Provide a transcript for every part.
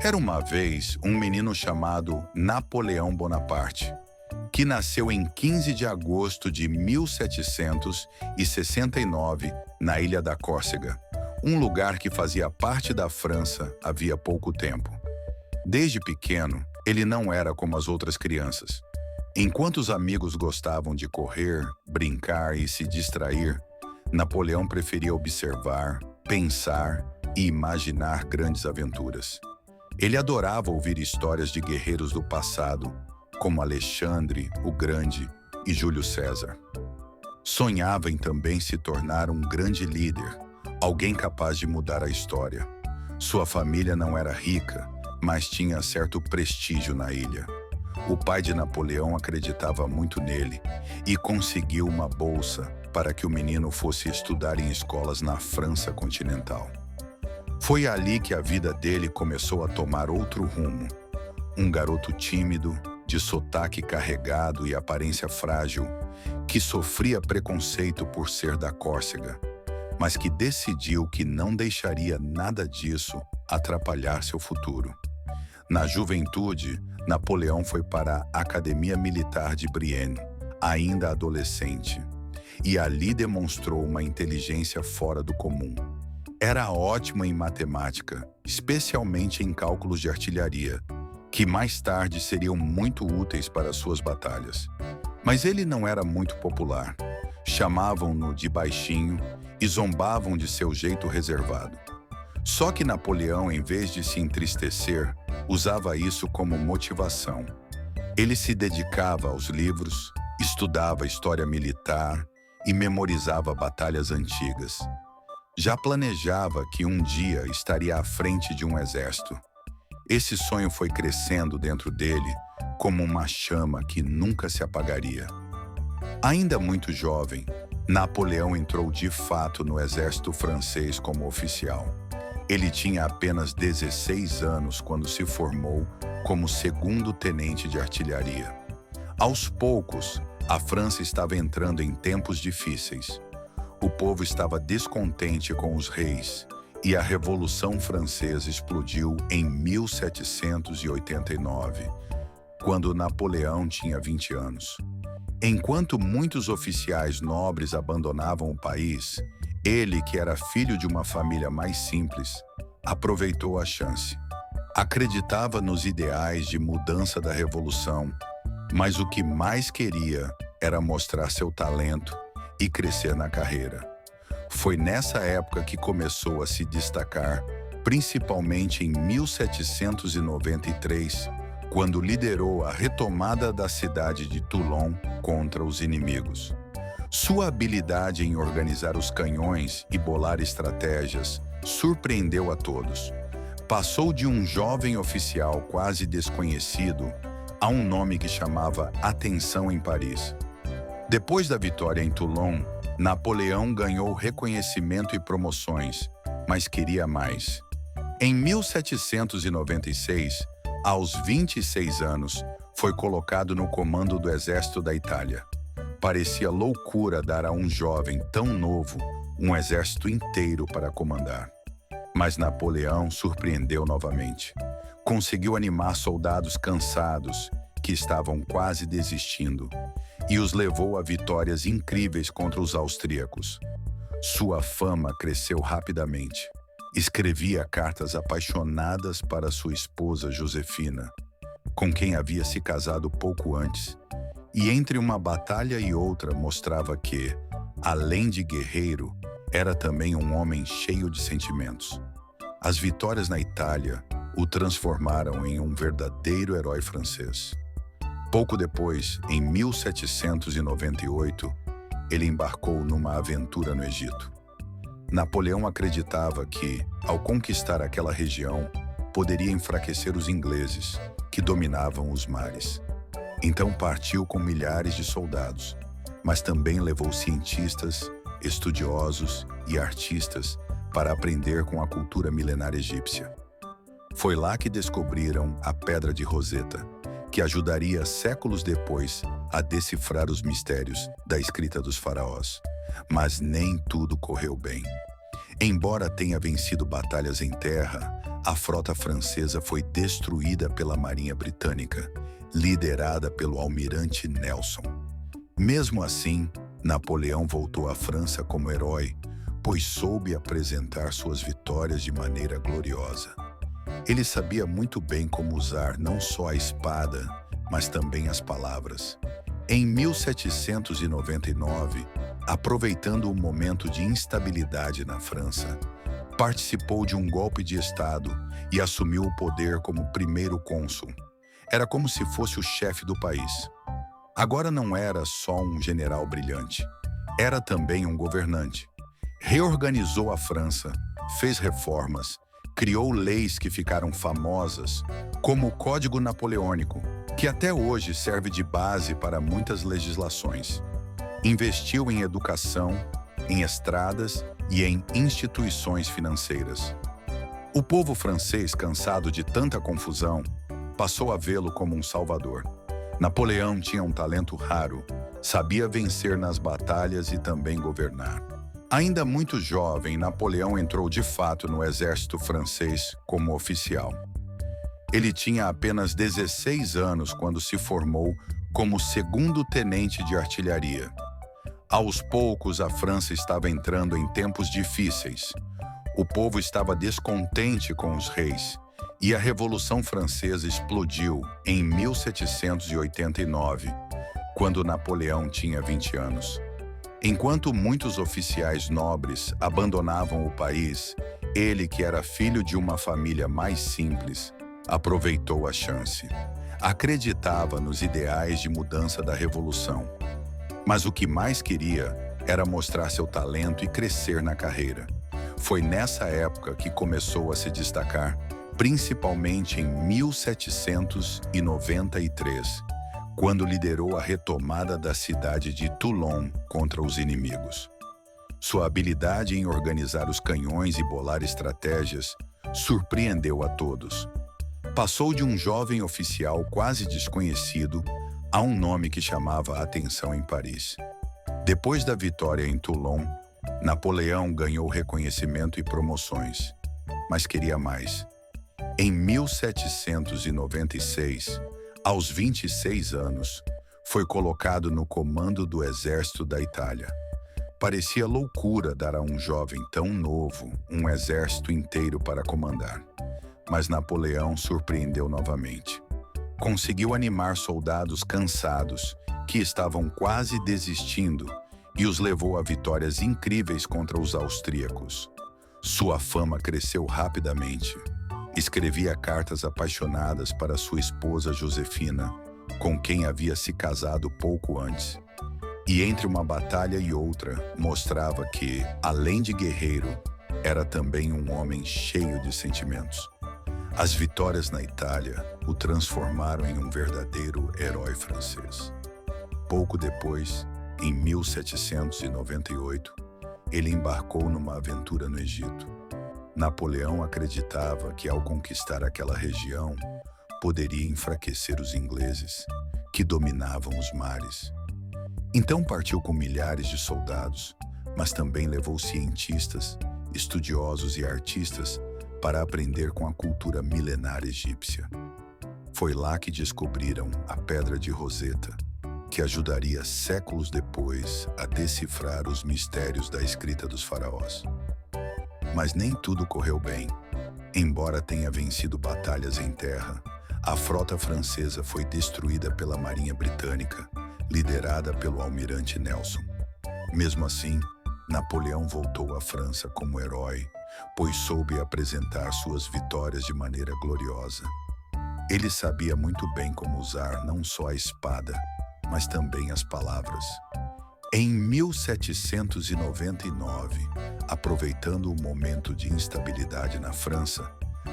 Era uma vez um menino chamado Napoleão Bonaparte, que nasceu em 15 de agosto de 1769 na ilha da Córcega, um lugar que fazia parte da França havia pouco tempo. Desde pequeno, ele não era como as outras crianças. Enquanto os amigos gostavam de correr, brincar e se distrair, Napoleão preferia observar, pensar e imaginar grandes aventuras. Ele adorava ouvir histórias de guerreiros do passado, como Alexandre o Grande e Júlio César. Sonhava em também se tornar um grande líder, alguém capaz de mudar a história. Sua família não era rica, mas tinha certo prestígio na ilha. O pai de Napoleão acreditava muito nele e conseguiu uma bolsa para que o menino fosse estudar em escolas na França continental. Foi ali que a vida dele começou a tomar outro rumo. Um garoto tímido, de sotaque carregado e aparência frágil, que sofria preconceito por ser da Córcega, mas que decidiu que não deixaria nada disso atrapalhar seu futuro. Na juventude, Napoleão foi para a Academia Militar de Brienne, ainda adolescente, e ali demonstrou uma inteligência fora do comum. Era ótimo em matemática, especialmente em cálculos de artilharia, que mais tarde seriam muito úteis para suas batalhas. Mas ele não era muito popular. Chamavam-no de baixinho e zombavam de seu jeito reservado. Só que Napoleão, em vez de se entristecer, usava isso como motivação. Ele se dedicava aos livros, estudava história militar e memorizava batalhas antigas. Já planejava que um dia estaria à frente de um exército. Esse sonho foi crescendo dentro dele como uma chama que nunca se apagaria. Ainda muito jovem, Napoleão entrou de fato no exército francês como oficial. Ele tinha apenas 16 anos quando se formou como segundo tenente de artilharia. Aos poucos, a França estava entrando em tempos difíceis. O povo estava descontente com os reis e a Revolução Francesa explodiu em 1789, quando Napoleão tinha 20 anos. Enquanto muitos oficiais nobres abandonavam o país, ele, que era filho de uma família mais simples, aproveitou a chance. Acreditava nos ideais de mudança da Revolução, mas o que mais queria era mostrar seu talento e crescer na carreira. Foi nessa época que começou a se destacar, principalmente em 1793, quando liderou a retomada da cidade de Toulon contra os inimigos. Sua habilidade em organizar os canhões e bolar estratégias surpreendeu a todos. Passou de um jovem oficial quase desconhecido a um nome que chamava atenção em Paris. Depois da vitória em Toulon, Napoleão ganhou reconhecimento e promoções, mas queria mais. Em 1796, aos 26 anos, foi colocado no comando do exército da Itália. Parecia loucura dar a um jovem tão novo um exército inteiro para comandar. Mas Napoleão surpreendeu novamente. Conseguiu animar soldados cansados que estavam quase desistindo e os levou a vitórias incríveis contra os austríacos. Sua fama cresceu rapidamente. Escrevia cartas apaixonadas para sua esposa Josefina, com quem havia se casado pouco antes, e entre uma batalha e outra mostrava que, além de guerreiro, era também um homem cheio de sentimentos. As vitórias na Itália o transformaram em um verdadeiro herói francês. Pouco depois, em 1798, ele embarcou numa aventura no Egito. Napoleão acreditava que, ao conquistar aquela região, poderia enfraquecer os ingleses, que dominavam os mares. Então partiu com milhares de soldados, mas também levou cientistas, estudiosos e artistas para aprender com a cultura milenar egípcia. Foi lá que descobriram a Pedra de Roseta, que ajudaria séculos depois a decifrar os mistérios da escrita dos faraós. Mas nem tudo correu bem. Embora tenha vencido batalhas em terra, a frota francesa foi destruída pela Marinha Britânica, liderada pelo almirante Nelson. Mesmo assim, Napoleão voltou à França como herói, pois soube apresentar suas vitórias de maneira gloriosa. Ele sabia muito bem como usar não só a espada, mas também as palavras. Em 1799, aproveitando o momento de instabilidade na França, participou de um golpe de Estado e assumiu o poder como primeiro cônsul. Era como se fosse o chefe do país. Agora não era só um general brilhante, era também um governante. Reorganizou a França, fez reformas, criou leis que ficaram famosas, como o Código Napoleônico, que até hoje serve de base para muitas legislações. Investiu em educação, em estradas e em instituições financeiras. O povo francês, cansado de tanta confusão, passou a vê-lo como um salvador. Napoleão tinha um talento raro, sabia vencer nas batalhas e também governar. Ainda muito jovem, Napoleão entrou de fato no exército francês como oficial. Ele tinha apenas 16 anos quando se formou como segundo tenente de artilharia. Aos poucos, a França estava entrando em tempos difíceis. O povo estava descontente com os reis e a Revolução Francesa explodiu em 1789, quando Napoleão tinha 20 anos. Enquanto muitos oficiais nobres abandonavam o país, ele, que era filho de uma família mais simples, aproveitou a chance. Acreditava nos ideais de mudança da Revolução. Mas o que mais queria era mostrar seu talento e crescer na carreira. Foi nessa época que começou a se destacar, principalmente em 1793, quando liderou a retomada da cidade de Toulon contra os inimigos. Sua habilidade em organizar os canhões e bolar estratégias surpreendeu a todos. Passou de um jovem oficial quase desconhecido a um nome que chamava a atenção em Paris. Depois da vitória em Toulon, Napoleão ganhou reconhecimento e promoções, mas queria mais. Em 1796, aos 26 anos, foi colocado no comando do exército da Itália. Parecia loucura dar a um jovem tão novo um exército inteiro para comandar. Mas Napoleão surpreendeu novamente. Conseguiu animar soldados cansados, que estavam quase desistindo, e os levou a vitórias incríveis contra os austríacos. Sua fama cresceu rapidamente. Escrevia cartas apaixonadas para sua esposa Josefina, com quem havia se casado pouco antes. E entre uma batalha e outra, mostrava que, além de guerreiro, era também um homem cheio de sentimentos. As vitórias na Itália o transformaram em um verdadeiro herói francês. Pouco depois, em 1798, ele embarcou numa aventura no Egito. Napoleão acreditava que, ao conquistar aquela região, poderia enfraquecer os ingleses, que dominavam os mares. Então partiu com milhares de soldados, mas também levou cientistas, estudiosos e artistas para aprender com a cultura milenar egípcia. Foi lá que descobriram a Pedra de Roseta, que ajudaria séculos depois a decifrar os mistérios da escrita dos faraós. Mas nem tudo correu bem. Embora tenha vencido batalhas em terra, a frota francesa foi destruída pela Marinha Britânica, liderada pelo almirante Nelson. Mesmo assim, Napoleão voltou à França como herói, pois soube apresentar suas vitórias de maneira gloriosa. Ele sabia muito bem como usar não só a espada, mas também as palavras. Em 1799, aproveitando o momento de instabilidade na França,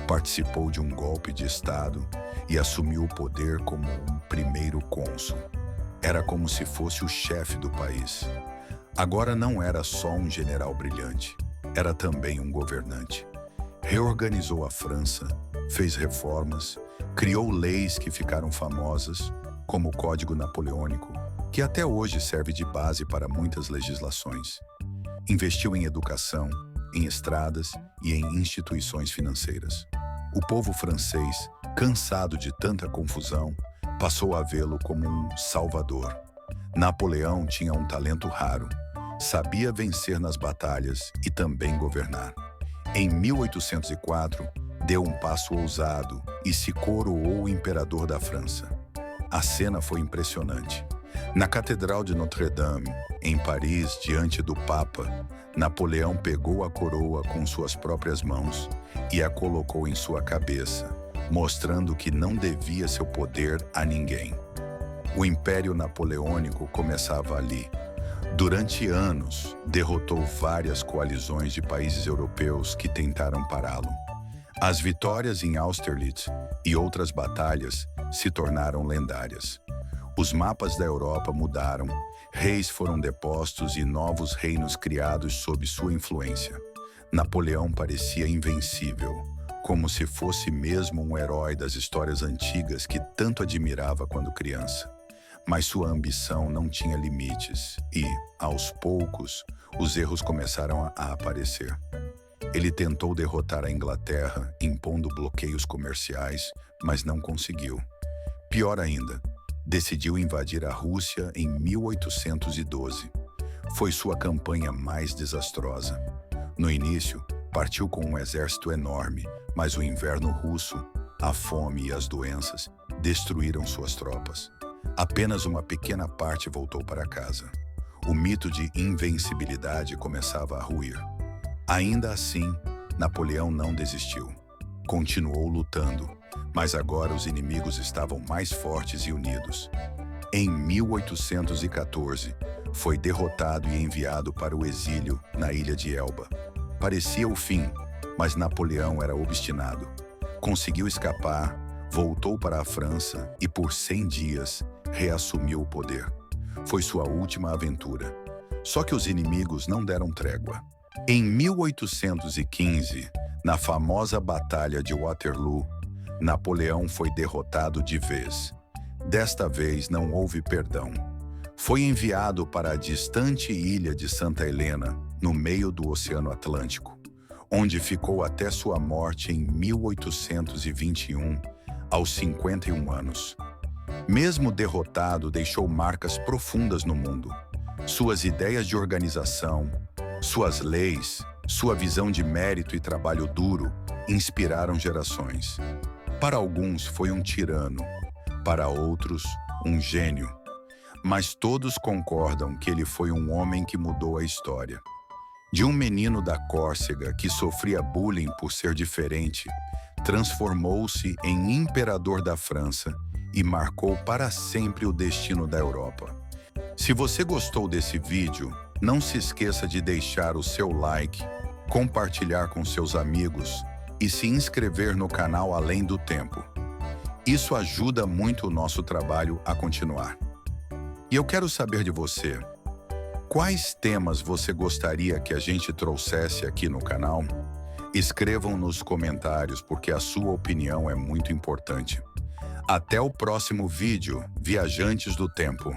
participou de um golpe de Estado e assumiu o poder como um primeiro cônsul. Era como se fosse o chefe do país. Agora não era só um general brilhante, era também um governante. Reorganizou a França, fez reformas, criou leis que ficaram famosas, como o Código Napoleônico, que até hoje serve de base para muitas legislações. Investiu em educação, em estradas e em instituições financeiras. O povo francês, cansado de tanta confusão, passou a vê-lo como um salvador. Napoleão tinha um talento raro. Sabia vencer nas batalhas e também governar. Em 1804, deu um passo ousado e se coroou o imperador da França. A cena foi impressionante. Na Catedral de Notre-Dame, em Paris, diante do Papa, Napoleão pegou a coroa com suas próprias mãos e a colocou em sua cabeça, mostrando que não devia seu poder a ninguém. O Império Napoleônico começava ali. Durante anos, derrotou várias coalizões de países europeus que tentaram pará-lo. As vitórias em Austerlitz e outras batalhas se tornaram lendárias. Os mapas da Europa mudaram, reis foram depostos e novos reinos criados sob sua influência. Napoleão parecia invencível, como se fosse mesmo um herói das histórias antigas que tanto admirava quando criança. Mas sua ambição não tinha limites e, aos poucos, os erros começaram a aparecer. Ele tentou derrotar a Inglaterra, impondo bloqueios comerciais, mas não conseguiu. Pior ainda, decidiu invadir a Rússia em 1812. Foi sua campanha mais desastrosa. No início, partiu com um exército enorme, mas o inverno russo, a fome e as doenças destruíram suas tropas. Apenas uma pequena parte voltou para casa. O mito de invencibilidade começava a ruir. Ainda assim, Napoleão não desistiu. Continuou lutando, mas agora os inimigos estavam mais fortes e unidos. Em 1814, foi derrotado e enviado para o exílio na ilha de Elba. Parecia o fim, mas Napoleão era obstinado. Conseguiu escapar, voltou para a França e por 100 dias reassumiu o poder. Foi sua última aventura. Só que os inimigos não deram trégua. Em 1815, na famosa Batalha de Waterloo, Napoleão foi derrotado de vez. Desta vez não houve perdão. Foi enviado para a distante ilha de Santa Helena, no meio do Oceano Atlântico, onde ficou até sua morte em 1821, aos 51 anos. Mesmo derrotado, deixou marcas profundas no mundo. Suas ideias de organização, suas leis, sua visão de mérito e trabalho duro inspiraram gerações. Para alguns foi um tirano, para outros um gênio. Mas todos concordam que ele foi um homem que mudou a história. De um menino da Córcega que sofria bullying por ser diferente, transformou-se em imperador da França e marcou para sempre o destino da Europa. Se você gostou desse vídeo, não se esqueça de deixar o seu like, compartilhar com seus amigos e se inscrever no canal Além do Tempo. Isso ajuda muito o nosso trabalho a continuar. E eu quero saber de você, quais temas você gostaria que a gente trouxesse aqui no canal? Escrevam nos comentários porque a sua opinião é muito importante. Até o próximo vídeo, Viajantes do Tempo.